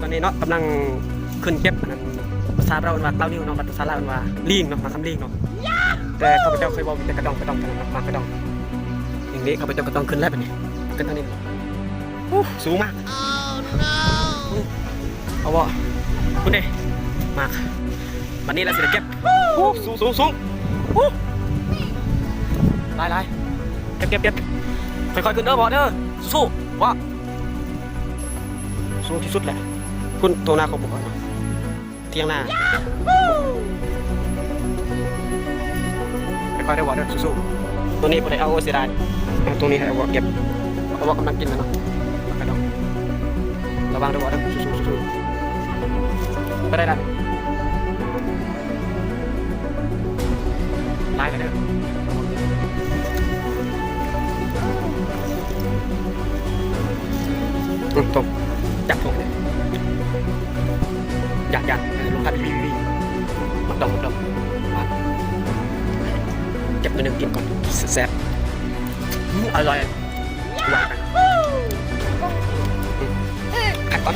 อนนี้เนาะกำลังขึ้นเก็บอันนั้นภาษาเราว่าเล่านิ้วเนาะภาษาลาวว่าลิงเนาะมาคำลิงเนาะแต่ข้าพเจ้าเคยบอกมีแต่กระดองกันมากระดองอย่างนี้ข้าพเจ้าก็ต้องขึ้นแล้วแบบนี้ขึ้นทางนี้สูงมากเอาบ่คุณเด้มากวันนี้เราจะเก็บสูงไล่เก็บค่อยๆขึ้นเด้อบ่เด้อสู้ว่าสูงที่สุดแหละคุณตัวหน้าของผมเที่ยงหน้าค่อยๆได้บ่เด้อสู้ตัวนี้ผมได้เอาเสียดายตรงนี้ให้เอาเก็บเอาว่ากำลังกินนะเนาะกระดองระวังได้บ่เด้อสู้ไปได้ไล่กันเด้อตรงจับตรงเลยอยากลงพัดวีมักดองเก็บตัวหนึ่งกินก่อนแซ่บอร่อยวางกันขัดก่อน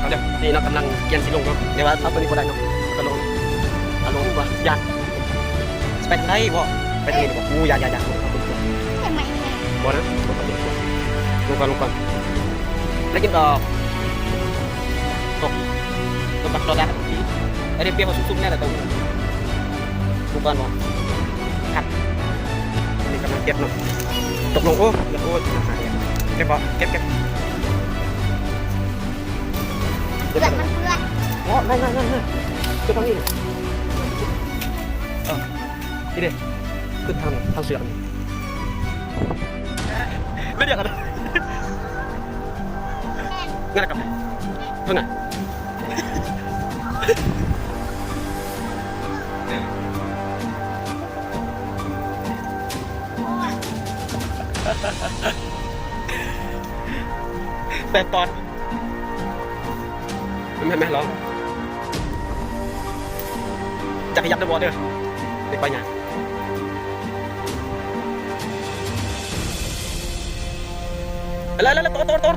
เดี๋ยวนี่เรากำลังเกียนสีลงเนาะเดี๋ยวว่าเอาตัวนี้ก็ได้เนาะก็ลงเอาลงดีกว่ายันไปทางไหนบ่ไปทางนี้ดีกว่างูอย่าบ่นะลงก่อนแล้วกินดอกตกบักรอดได้ไอ้เปียกมาซุ่มๆแน่แต่ตรงดูก่อนบ่ขัดนี่กำลังเก็บเนาะตกลงโอ้เก็บบ่เก็บเพื่อนมันเพื่อนอ๋อนั่นคือทางนี้นี่เด้ขึ้นทางเสือไม่เรียกกันงั้นกับเพื่อนไงแต่ตอนไม่ร้องจะขยับได้บ่เด้อเด็กไปไงแล้วโต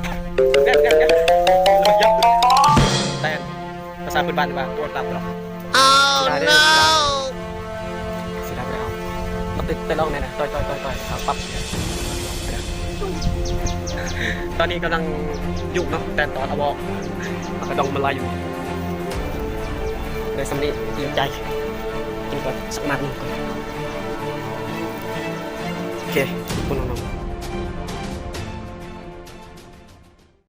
แก่มันยับแต่ภาษาพื้นบ้านว่าตัวตับหรอกสีดำไม่เอาต้องติดลองไหนนะต่อยปั๊บตอนนี้กำลังยุ่งเนาะแต่ตอนเอาบอกมันก็ต้องมาลายอยู่เลยสำนีดีใจกินก่อนสักมัดนึงก่อนโอเคคุณน้อง